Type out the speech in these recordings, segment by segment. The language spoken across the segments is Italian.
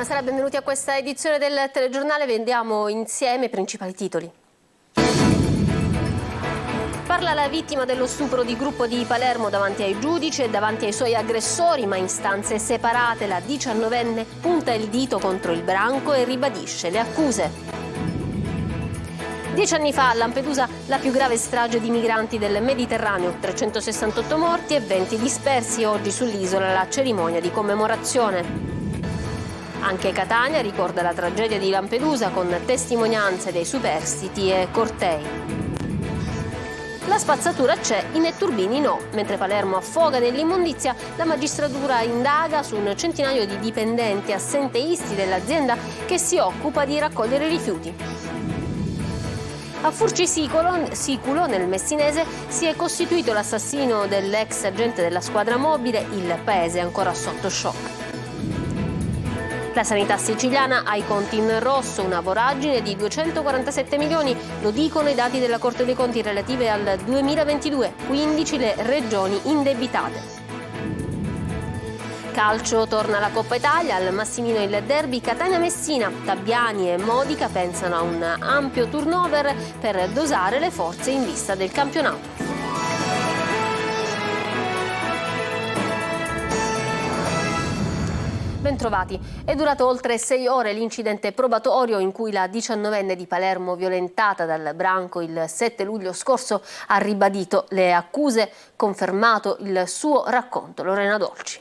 Buonasera, benvenuti a questa edizione del telegiornale. Vediamo insieme i principali titoli. Parla la vittima dello stupro di gruppo di Palermo davanti ai giudici e davanti ai suoi aggressori, ma in stanze separate. La 19enne punta il dito contro il branco e ribadisce le accuse. 10 anni fa a Lampedusa la più grave strage di migranti del Mediterraneo, 368 morti e 20 dispersi. Oggi sull'isola la cerimonia di commemorazione. Anche Catania ricorda la tragedia di Lampedusa con testimonianze dei superstiti e cortei. La spazzatura c'è, i netturbini no. Mentre Palermo affoga nell'immondizia, la magistratura indaga su un centinaio di dipendenti assenteisti dell'azienda che si occupa di raccogliere rifiuti. A Furcisicolo, nel Messinese, si è costituito l'assassino dell'ex agente della squadra mobile. Il paese è ancora sotto shock. La sanità siciliana ha i conti in rosso, una voragine di 247 milioni, lo dicono i dati della Corte dei Conti relative al 2022, 15 le regioni indebitate. Calcio, torna la Coppa Italia, al Massimino il derby Catania-Messina. Tabiani e Modica pensano a un ampio turnover per dosare le forze in vista del campionato. Bentrovati. È durato oltre 6 ore l'incidente probatorio in cui la 19enne di Palermo, violentata dal branco il 7 luglio scorso, ha ribadito le accuse, confermato il suo racconto. Lorena Dolci.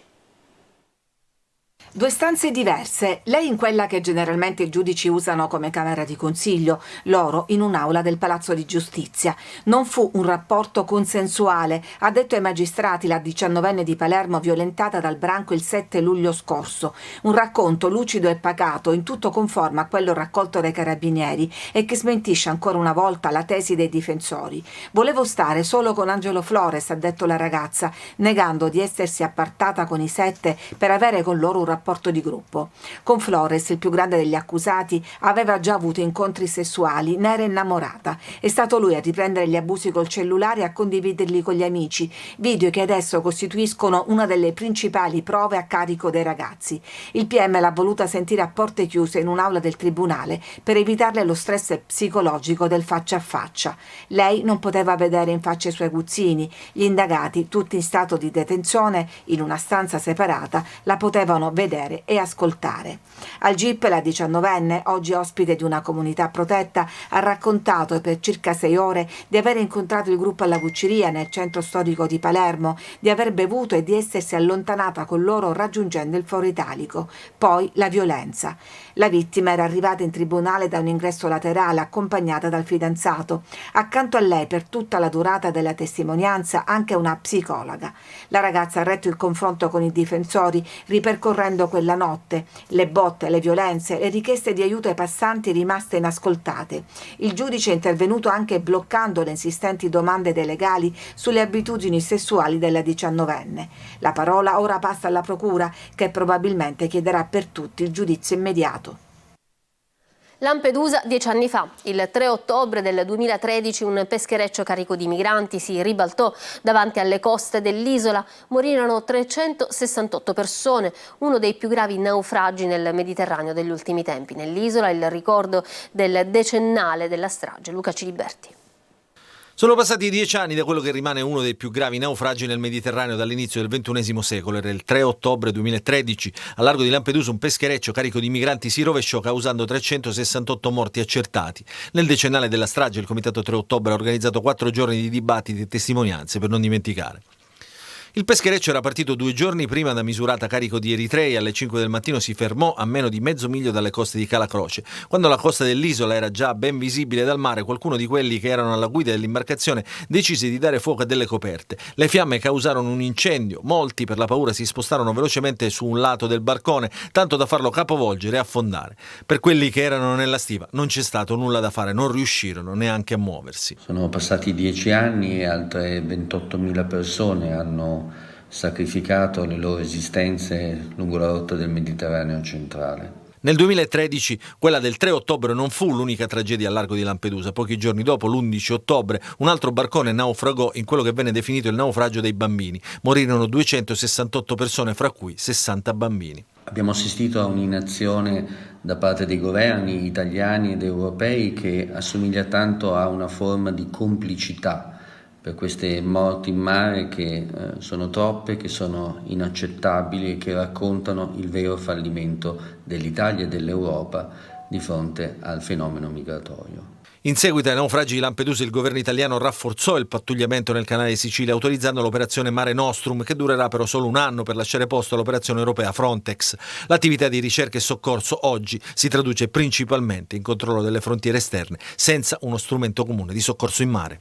2 stanze diverse, lei in quella che generalmente i giudici usano come camera di consiglio, loro in un'aula del Palazzo di Giustizia. Non fu un rapporto consensuale, ha detto ai magistrati la 19enne di Palermo violentata dal branco il 7 luglio scorso. Un racconto lucido e pacato, in tutto conforme a quello raccolto dai carabinieri e che smentisce ancora una volta la tesi dei difensori. Volevo stare solo con Angelo Flores, ha detto la ragazza, negando di essersi appartata con i 7 per avere con loro un rapporto di gruppo. Con Flores, il più grande degli accusati, aveva già avuto incontri sessuali, ne era innamorata. È stato lui a riprendere gli abusi col cellulare e a condividerli con gli amici, video che adesso costituiscono una delle principali prove a carico dei ragazzi. Il PM l'ha voluta sentire a porte chiuse in un'aula del tribunale per evitarle lo stress psicologico del faccia a faccia. Lei non poteva vedere in faccia i suoi aguzzini. Gli indagati, tutti in stato di detenzione in una stanza separata, la potevano vedere e ascoltare. Al GIP la 19enne, oggi ospite di una comunità protetta, ha raccontato per circa 6 ore di aver incontrato il gruppo alla Cucciria nel centro storico di Palermo, di aver bevuto e di essersi allontanata con loro raggiungendo il Foro Italico. Poi la violenza. La vittima era arrivata in tribunale da un ingresso laterale accompagnata dal fidanzato. Accanto a lei per tutta la durata della testimonianza anche una psicologa. La ragazza ha retto il confronto con i difensori ripercorrendo quella notte, le botte, le violenze, le richieste di aiuto ai passanti rimaste inascoltate. Il giudice è intervenuto anche bloccando le insistenti domande dei legali sulle abitudini sessuali della 19enne. La parola ora passa alla procura, che probabilmente chiederà per tutti il giudizio immediato. Lampedusa 10 anni fa, il 3 ottobre del 2013, un peschereccio carico di migranti si ribaltò davanti alle coste dell'isola. Morirono 368 persone, uno dei più gravi naufragi nel Mediterraneo degli ultimi tempi. Nell'isola il ricordo del decennale della strage. Luca Ciliberti. Sono passati 10 anni da quello che rimane uno dei più gravi naufragi nel Mediterraneo dall'inizio del XXI secolo. Era il 3 ottobre 2013. Al largo di Lampedusa un peschereccio carico di migranti si rovesciò causando 368 morti accertati. Nel decennale della strage il Comitato 3 ottobre ha organizzato 4 giorni di dibattiti e testimonianze per non dimenticare. Il peschereccio era partito 2 giorni prima da Misurata carico di eritrei. Alle 5 del mattino si fermò a meno di mezzo miglio dalle coste di Cala Croce. Quando la costa dell'isola era già ben visibile dal mare, qualcuno di quelli che erano alla guida dell'imbarcazione decise di dare fuoco a delle coperte. Le fiamme causarono un incendio. Molti per la paura si spostarono velocemente su un lato del barcone, tanto da farlo capovolgere e affondare. Per quelli che erano nella stiva non c'è stato nulla da fare, non riuscirono neanche a muoversi. Sono passati 10 anni e altre 28.000 persone hanno sacrificato le loro esistenze lungo la rotta del Mediterraneo centrale. Nel 2013 quella del 3 ottobre non fu l'unica tragedia al largo di Lampedusa. Pochi giorni dopo, l'11 ottobre, un altro barcone naufragò in quello che venne definito il naufragio dei bambini. Morirono 268 persone, fra cui 60 bambini. Abbiamo assistito a un'inazione da parte dei governi italiani ed europei che assomiglia tanto a una forma di complicità per queste morti in mare che sono troppe, che sono inaccettabili e che raccontano il vero fallimento dell'Italia e dell'Europa di fronte al fenomeno migratorio. In seguito ai naufragi di Lampedusa il governo italiano rafforzò il pattugliamento nel canale di Sicilia autorizzando l'operazione Mare Nostrum, che durerà però solo un anno per lasciare posto all'operazione europea Frontex. L'attività di ricerca e soccorso oggi si traduce principalmente in controllo delle frontiere esterne senza uno strumento comune di soccorso in mare.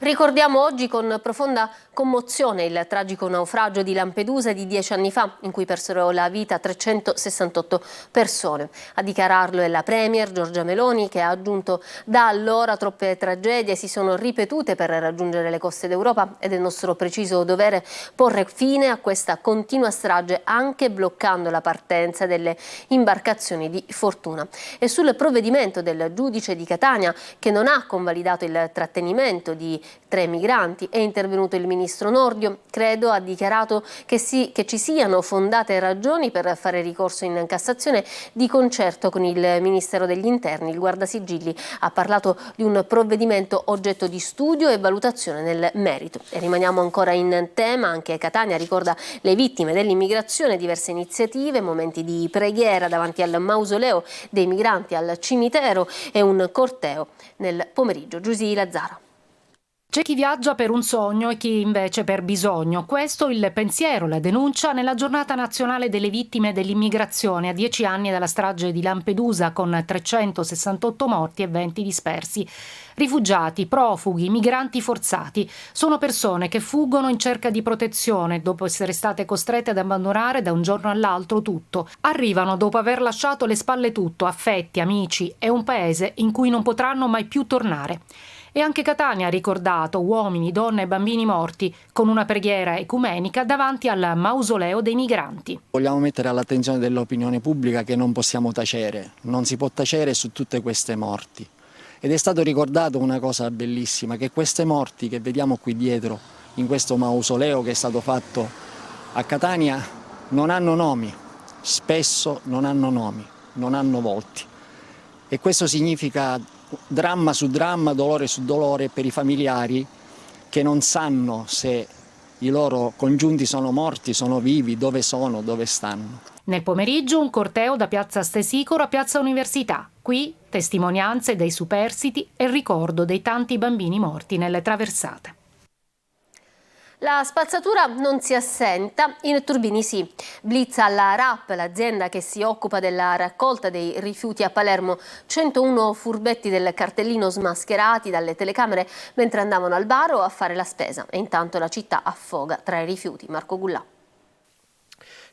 Ricordiamo oggi con profonda commozione il tragico naufragio di Lampedusa di 10 anni fa, in cui persero la vita 368 persone. A dichiararlo è la Premier Giorgia Meloni, che ha aggiunto: da allora troppe tragedie si sono ripetute per raggiungere le coste d'Europa ed è nostro preciso dovere porre fine a questa continua strage, anche bloccando la partenza delle imbarcazioni di fortuna. E sul provvedimento del giudice di Catania, che non ha convalidato il trattenimento di 3 migranti, è intervenuto il ministro Nordio. Credo ha dichiarato che ci siano fondate ragioni per fare ricorso in Cassazione di concerto con il Ministero degli Interni. Il Guardasigilli ha parlato di un provvedimento oggetto di studio e valutazione nel merito. E rimaniamo ancora in tema, anche Catania ricorda le vittime dell'immigrazione, diverse iniziative, momenti di preghiera davanti al mausoleo dei migranti al cimitero e un corteo nel pomeriggio. Giusy Lazzara. C'è chi viaggia per un sogno e chi invece per bisogno. Questo il pensiero, la denuncia nella giornata nazionale delle vittime dell'immigrazione a 10 anni dalla strage di Lampedusa, con 368 morti e 20 dispersi. Rifugiati, profughi, migranti forzati sono persone che fuggono in cerca di protezione dopo essere state costrette ad abbandonare da un giorno all'altro tutto. Arrivano dopo aver lasciato alle spalle tutto, affetti, amici e un paese in cui non potranno mai più tornare. E anche Catania ha ricordato uomini, donne e bambini morti con una preghiera ecumenica davanti al mausoleo dei migranti. Vogliamo mettere all'attenzione dell'opinione pubblica che non possiamo tacere, non si può tacere su tutte queste morti. Ed è stato ricordato una cosa bellissima, che queste morti che vediamo qui dietro, in questo mausoleo che è stato fatto a Catania, non hanno nomi, spesso non hanno nomi, non hanno volti. E questo significa dramma su dramma, dolore su dolore per i familiari che non sanno se i loro congiunti sono morti, sono vivi, dove sono, dove stanno. Nel pomeriggio un corteo da piazza Stesicoro a piazza Università. Qui testimonianze dei superstiti e il ricordo dei tanti bambini morti nelle traversate. La spazzatura non si assenta, in Turbini sì. Blitz alla RAP, l'azienda che si occupa della raccolta dei rifiuti a Palermo. 101 furbetti del cartellino smascherati dalle telecamere mentre andavano al bar o a fare la spesa. E intanto la città affoga tra i rifiuti. Marco Gullà.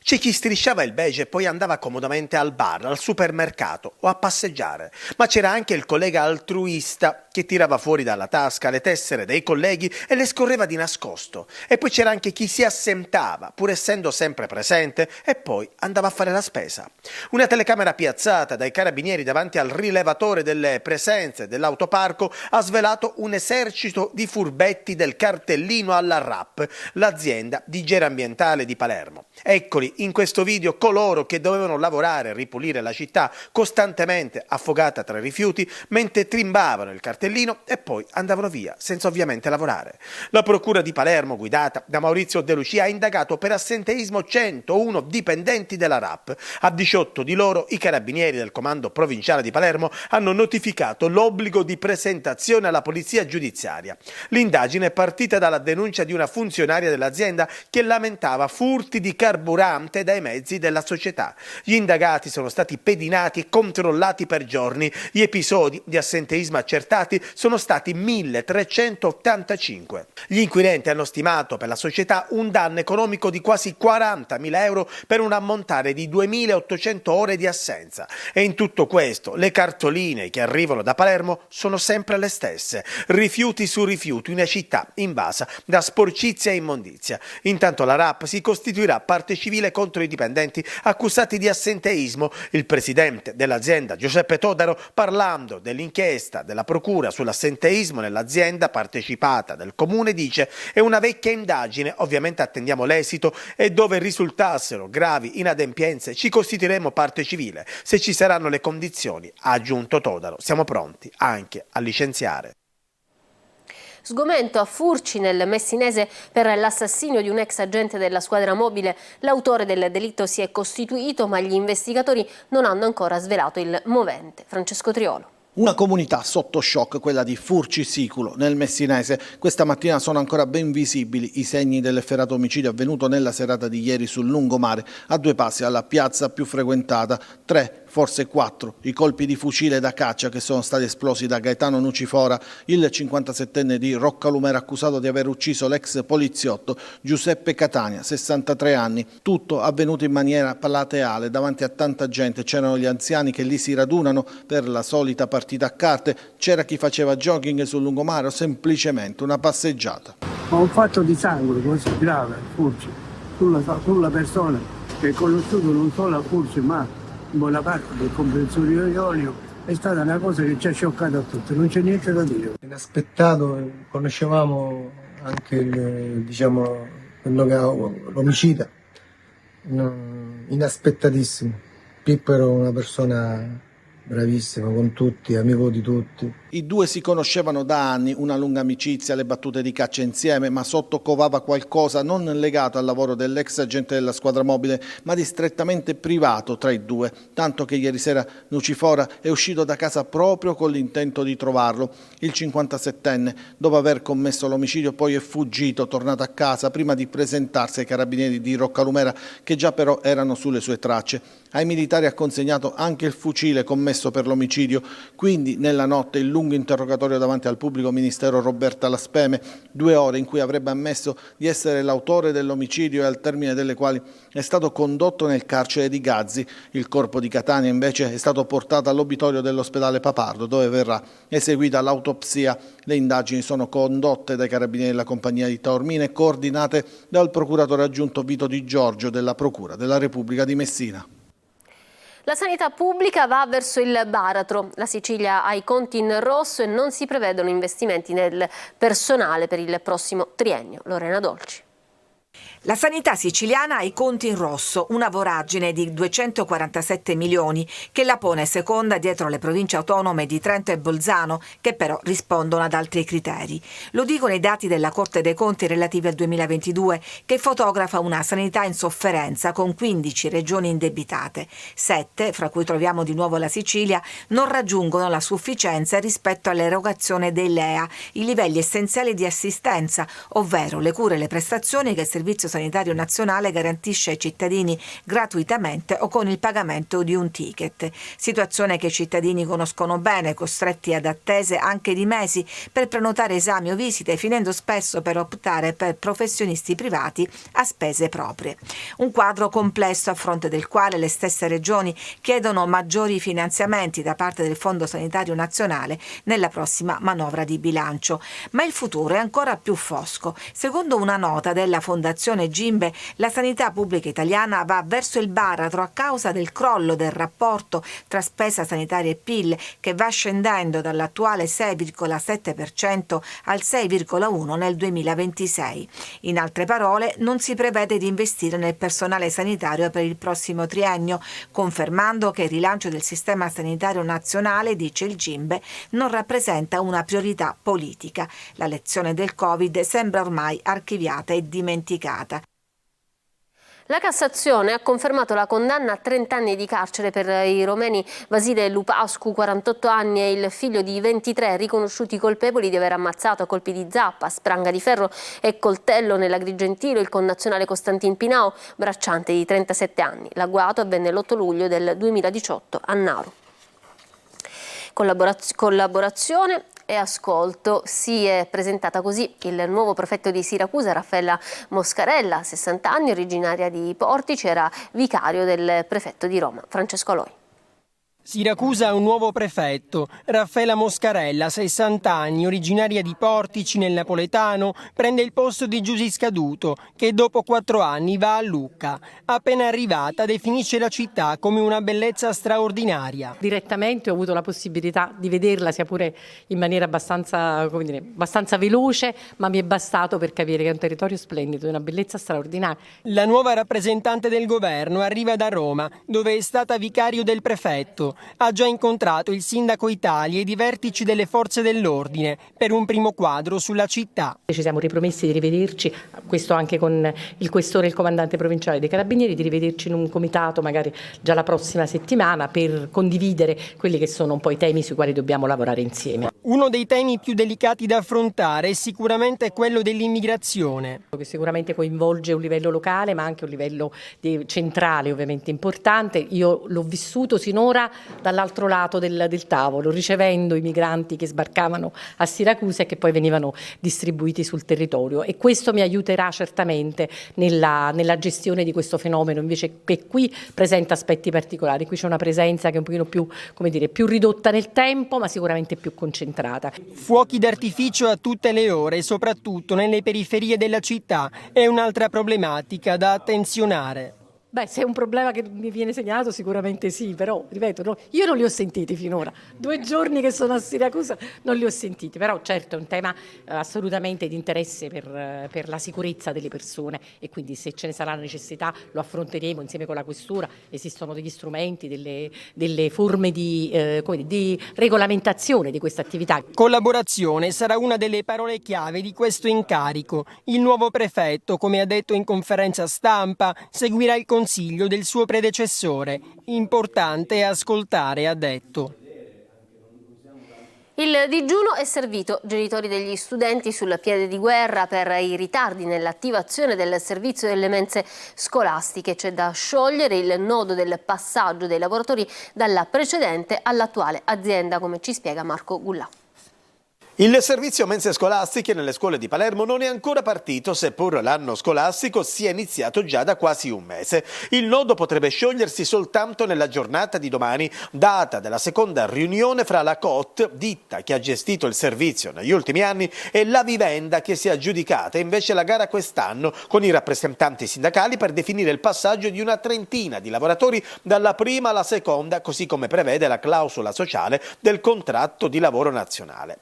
C'è chi strisciava il beige e poi andava comodamente al bar, al supermercato o a passeggiare. Ma c'era anche il collega altruista che tirava fuori dalla tasca le tessere dei colleghi e le scorreva di nascosto. E poi c'era anche chi si assentava, pur essendo sempre presente, e poi andava a fare la spesa. Una telecamera piazzata dai carabinieri davanti al rilevatore delle presenze dell'autoparco ha svelato un esercito di furbetti del cartellino alla RAP, l'azienda di igiene ambientale di Palermo. Eccoli in questo video coloro che dovevano lavorare e ripulire la città costantemente affogata tra i rifiuti mentre trimbavano il cartellino e poi andavano via senza ovviamente lavorare. La procura di Palermo, guidata da Maurizio De Lucia, ha indagato per assenteismo 101 dipendenti della RAP. A 18 di loro i carabinieri del comando provinciale di Palermo hanno notificato l'obbligo di presentazione alla polizia giudiziaria. L'indagine è partita dalla denuncia di una funzionaria dell'azienda che lamentava furti di carburante dai mezzi della società. Gli indagati sono stati pedinati e controllati per giorni. Gli episodi di assenteismo accertati sono stati 1385. Gli inquirenti hanno stimato per la società un danno economico di quasi 40.000 euro per un ammontare di 2.800 ore di assenza. E in tutto questo le cartoline che arrivano da Palermo sono sempre le stesse. Rifiuti su rifiuti, una città invasa da sporcizia e immondizia. Intanto la RAP si costituirà parte civile civile contro i dipendenti accusati di assenteismo. Il presidente dell'azienda Giuseppe Todaro, parlando dell'inchiesta della procura sull'assenteismo nell'azienda partecipata del comune, dice: è una vecchia indagine, ovviamente attendiamo l'esito e dove risultassero gravi inadempienze ci costituiremo parte civile. Se ci saranno le condizioni, ha aggiunto Todaro, siamo pronti anche a licenziare. Sgomento a Furci nel Messinese per l'assassinio di un ex agente della squadra mobile. L'autore del delitto si è costituito, ma gli investigatori non hanno ancora svelato il movente. Francesco Triolo. Una comunità sotto shock, quella di Furci Siculo, nel Messinese. Questa mattina sono ancora ben visibili i segni dell'efferato omicidio avvenuto nella serata di ieri sul lungomare, a 2 passi dalla piazza più frequentata. 3, forse 4, i colpi di fucile da caccia che sono stati esplosi da Gaetano Nucifora, il 57enne di Roccalumera accusato di aver ucciso l'ex poliziotto Giuseppe Catania, 63 anni. Tutto avvenuto in maniera plateale, davanti a tanta gente. C'erano gli anziani che lì si radunano per la solita partita a carte, c'era chi faceva jogging sul lungomare o semplicemente una passeggiata. Ma un fatto di sangue così grave, Furci, sulla persona che è conosciuto non solo a Furci ma in buona parte del comprensorio Ionio, è stata una cosa che ci ha scioccato a tutti, non c'è niente da dire. Inaspettato, conoscevamo anche l'omicida, inaspettatissimo. Pippo era una persona bravissima con tutti, amico di tutti. I due si conoscevano da anni, una lunga amicizia, le battute di caccia insieme, ma sotto covava qualcosa non legato al lavoro dell'ex agente della squadra mobile, ma di strettamente privato tra i due, tanto che ieri sera Nucifora è uscito da casa proprio con l'intento di trovarlo. Il 57enne, dopo aver commesso l'omicidio, poi è fuggito, tornato a casa prima di presentarsi ai carabinieri di Roccalumera, che già però erano sulle sue tracce. Ai militari ha consegnato anche il fucile commesso per l'omicidio, quindi nella notte il lungo interrogatorio davanti al pubblico ministero Roberta Laspeme, 2 ore in cui avrebbe ammesso di essere l'autore dell'omicidio e al termine delle quali è stato condotto nel carcere di Gazzi. Il corpo di Catania invece è stato portato all'obitorio dell'ospedale Papardo, dove verrà eseguita l'autopsia. Le indagini sono condotte dai carabinieri della compagnia di Taormina e coordinate dal procuratore aggiunto Vito Di Giorgio della Procura della Repubblica di Messina. La sanità pubblica va verso il baratro. La Sicilia ha i conti in rosso e non si prevedono investimenti nel personale per il prossimo triennio. Lorena Dolci. La sanità siciliana ha i conti in rosso, una voragine di 247 milioni che la pone seconda dietro le province autonome di Trento e Bolzano, che però rispondono ad altri criteri. Lo dicono i dati della Corte dei Conti relativi al 2022, che fotografa una sanità in sofferenza con 15 regioni indebitate. 7, fra cui troviamo di nuovo la Sicilia, non raggiungono la sufficienza rispetto all'erogazione dei LEA, i livelli essenziali di assistenza, ovvero le cure e le prestazioni che il Servizio Sanitario Nazionale garantisce ai cittadini gratuitamente o con il pagamento di un ticket. Situazione che i cittadini conoscono bene, costretti ad attese anche di mesi per prenotare esami o visite, finendo spesso per optare per professionisti privati a spese proprie. Un quadro complesso a fronte del quale le stesse regioni chiedono maggiori finanziamenti da parte del Fondo Sanitario Nazionale nella prossima manovra di bilancio. Ma il futuro è ancora più fosco. Secondo una nota della Fondazione Gimbe, la sanità pubblica italiana va verso il baratro a causa del crollo del rapporto tra spesa sanitaria e PIL, che va scendendo dall'attuale 6,7% al 6,1% nel 2026. In altre parole, non si prevede di investire nel personale sanitario per il prossimo triennio, confermando che il rilancio del sistema sanitario nazionale, dice il Gimbe, non rappresenta una priorità politica. La lezione del Covid sembra ormai archiviata e dimenticata. La Cassazione ha confermato la condanna a 30 anni di carcere per i romeni Vasile Lupascu, 48 anni, e il figlio di 23, riconosciuti colpevoli di aver ammazzato a colpi di zappa, spranga di ferro e coltello nell'Agrigentino il connazionale Costantin Pinao, bracciante di 37 anni. L'agguato avvenne l'8 luglio del 2018 a Naro. Collaborazione e ascolto. Si è presentata così il nuovo prefetto di Siracusa, Raffaella Moscarella, 60 anni, originaria di Portici, era vicario del prefetto di Roma, Francesco Aloi. Siracusa ha un nuovo prefetto, Raffaella Moscarella, 60 anni, originaria di Portici nel napoletano, prende il posto di Giusy Scaduto, che dopo 4 anni va a Lucca. Appena arrivata definisce la città come una bellezza straordinaria. Direttamente ho avuto la possibilità di vederla, sia pure in maniera abbastanza veloce, ma mi è bastato per capire che è un territorio splendido, una bellezza straordinaria. La nuova rappresentante del governo arriva da Roma, dove è stata vicario del prefetto. Ha già incontrato il sindaco Italia ed i vertici delle forze dell'ordine per un primo quadro sulla città. Ci siamo ripromessi di rivederci, questo anche con il questore e il comandante provinciale dei Carabinieri, di rivederci in un comitato magari già la prossima settimana per condividere quelli che sono un po' i temi sui quali dobbiamo lavorare insieme. Uno dei temi più delicati da affrontare è sicuramente quello dell'immigrazione, che sicuramente coinvolge un livello locale ma anche un livello centrale ovviamente importante. Io l'ho vissuto sinora dall'altro lato del tavolo, ricevendo i migranti che sbarcavano a Siracusa e che poi venivano distribuiti sul territorio, e questo mi aiuterà certamente nella gestione di questo fenomeno, invece che qui presenta aspetti particolari. Qui c'è una presenza che è un pochino più, più ridotta nel tempo, ma sicuramente più concentrata. Fuochi d'artificio a tutte le ore, soprattutto nelle periferie della città, è un'altra problematica da attenzionare. Se è un problema che mi viene segnalato sicuramente sì, però ripeto, io non li ho sentiti finora. 2 giorni che sono a Siracusa non li ho sentiti, però certo è un tema assolutamente di interesse per la sicurezza delle persone, e quindi se ce ne sarà la necessità lo affronteremo insieme con la questura. Esistono degli strumenti, delle forme di regolamentazione di questa attività. Collaborazione sarà una delle parole chiave di questo incarico. Il nuovo prefetto, come ha detto in conferenza stampa, seguirà il consiglio del suo predecessore. Importante ascoltare, ha detto. Il digiuno è servito. Genitori degli studenti sul piede di guerra per i ritardi nell'attivazione del servizio delle mense scolastiche. C'è da sciogliere il nodo del passaggio dei lavoratori dalla precedente all'attuale azienda, come ci spiega Marco Gullà. Il servizio mense scolastiche nelle scuole di Palermo non è ancora partito, seppur l'anno scolastico sia iniziato già da quasi un mese. Il nodo potrebbe sciogliersi soltanto nella giornata di domani, data della seconda riunione fra la Coop, ditta che ha gestito il servizio negli ultimi anni, e la Vivenda, che si è aggiudicata invece la gara quest'anno con i rappresentanti sindacali per definire il passaggio di una trentina di lavoratori dalla prima alla seconda, così come prevede la clausola sociale del contratto di lavoro nazionale.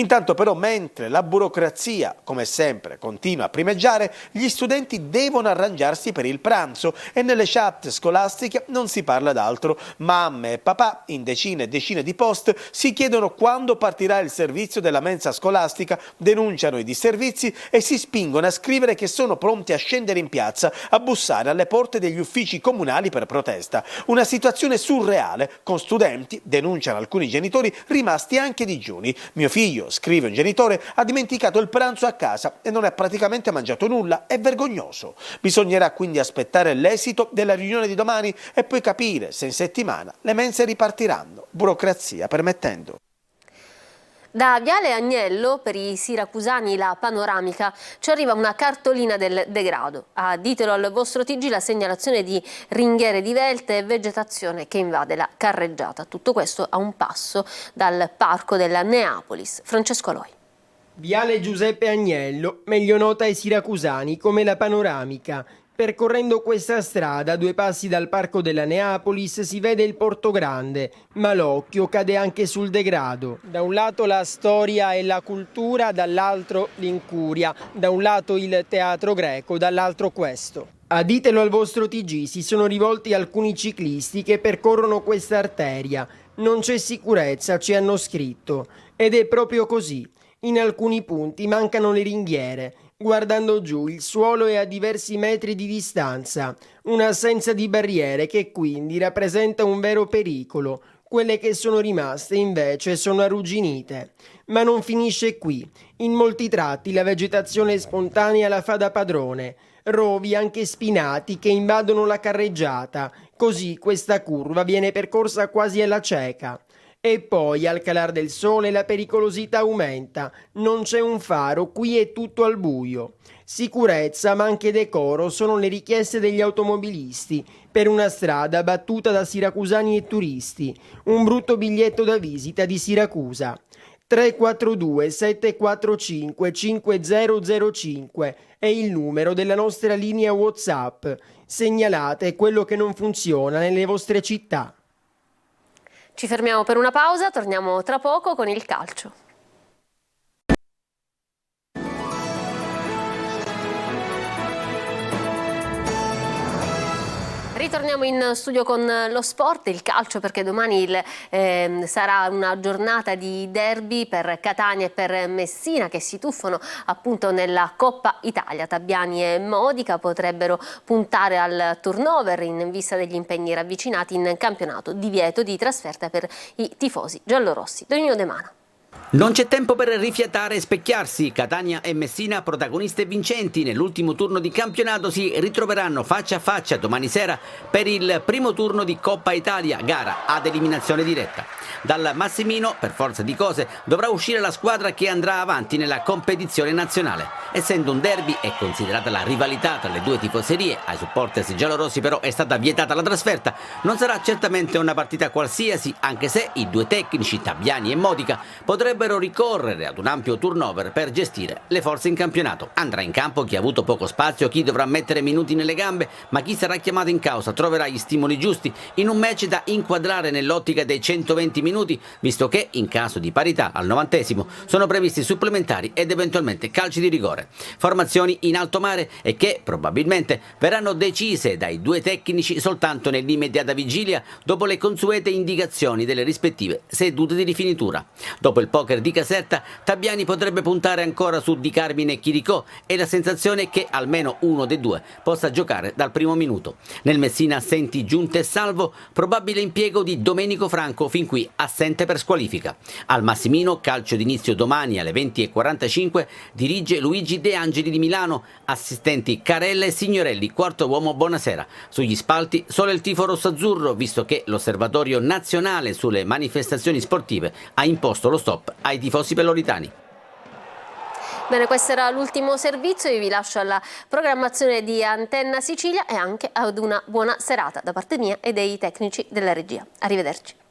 Intanto però, mentre la burocrazia, come sempre, continua a primeggiare, gli studenti devono arrangiarsi per il pranzo e nelle chat scolastiche non si parla d'altro. Mamme e papà, in decine e decine di post, si chiedono quando partirà il servizio della mensa scolastica, denunciano i disservizi e si spingono a scrivere che sono pronti a scendere in piazza, a bussare alle porte degli uffici comunali per protesta. Una situazione surreale, con studenti, denunciano alcuni genitori, rimasti anche digiuni. Mio figlio, scrive un genitore, ha dimenticato il pranzo a casa e non ha praticamente mangiato nulla. È vergognoso. Bisognerà quindi aspettare l'esito della riunione di domani e poi capire se in settimana le mense ripartiranno, burocrazia permettendo. Da Viale Agnello, per i siracusani la panoramica, ci arriva una cartolina del degrado. A Ditelo al vostro TG la segnalazione di ringhiere divelte e vegetazione che invade la carreggiata. Tutto questo a un passo dal parco della Neapolis. Francesco Aloi. Viale Giuseppe Agnello, meglio nota ai siracusani come la panoramica. Percorrendo questa strada, a 2 passi dal parco della Neapolis, si vede il Porto Grande, ma l'occhio cade anche sul degrado. Da un lato la storia e la cultura, dall'altro l'incuria. Da un lato il teatro greco, dall'altro questo. A Ditelo al vostro TG si sono rivolti alcuni ciclisti che percorrono questa arteria. Non c'è sicurezza, ci hanno scritto. Ed è proprio così. In alcuni punti mancano le ringhiere. Guardando giù, il suolo è a diversi metri di distanza, un'assenza di barriere che quindi rappresenta un vero pericolo. Quelle che sono rimaste invece sono arrugginite. Ma non finisce qui. In molti tratti la vegetazione spontanea la fa da padrone. Rovi anche spinati che invadono la carreggiata. Così questa curva viene percorsa quasi alla cieca. E poi al calar del sole la pericolosità aumenta, non c'è un faro, qui è tutto al buio. Sicurezza ma anche decoro sono le richieste degli automobilisti per una strada battuta da siracusani e turisti, un brutto biglietto da visita di Siracusa. 342 745 5005 è il numero della nostra linea WhatsApp. Segnalate quello che non funziona nelle vostre città. Ci fermiamo per una pausa, torniamo tra poco con il calcio. Ritorniamo in studio con lo sport, il calcio, perché domani sarà una giornata di derby per Catania e per Messina, che si tuffano appunto nella Coppa Italia. Tabiani e Modica potrebbero puntare al turnover in vista degli impegni ravvicinati in campionato. Divieto di trasferta per i tifosi giallorossi. Donino De Mano. Non c'è tempo per rifiatare e specchiarsi. Catania e Messina, protagoniste e vincenti, nell'ultimo turno di campionato si ritroveranno faccia a faccia domani sera per il primo turno di Coppa Italia, gara ad eliminazione diretta. Dal Massimino, per forza di cose, dovrà uscire la squadra che andrà avanti nella competizione nazionale. Essendo un derby e considerata la rivalità tra le due tifoserie, ai supporters giallorossi però è stata vietata la trasferta. Non sarà certamente una partita qualsiasi, anche se i due tecnici, Tabiani e Modica, potrebbero ricorrere ad un ampio turnover per gestire le forze in campionato. Andrà in campo chi ha avuto poco spazio, chi dovrà mettere minuti nelle gambe, ma chi sarà chiamato in causa troverà gli stimoli giusti in un match da inquadrare nell'ottica dei 120 minuti, visto che in caso di parità al 90° sono previsti supplementari ed eventualmente calci di rigore. Formazioni in alto mare e che probabilmente verranno decise dai due tecnici soltanto nell'immediata vigilia, dopo le consuete indicazioni delle rispettive sedute di rifinitura. Dopo il poker di Caserta, Tabiani potrebbe puntare ancora su Di Carmine e Chiricò e la sensazione è che almeno uno dei due possa giocare dal primo minuto. Nel Messina, assenti Giunta e Salvo, probabile impiego di Domenico Franco, fin qui assente per squalifica. Al Massimino, calcio d'inizio domani alle 20:45, dirige Luigi De Angeli di Milano, assistenti Carella e Signorelli, quarto uomo Bonasera. Sugli spalti solo il tifo rossazzurro, visto che l'Osservatorio Nazionale sulle Manifestazioni Sportive ha imposto lo stop ai tifosi pelloritani. Bene, questo era l'ultimo servizio, io vi lascio alla programmazione di Antenna Sicilia e anche ad una buona serata da parte mia e dei tecnici della regia. Arrivederci.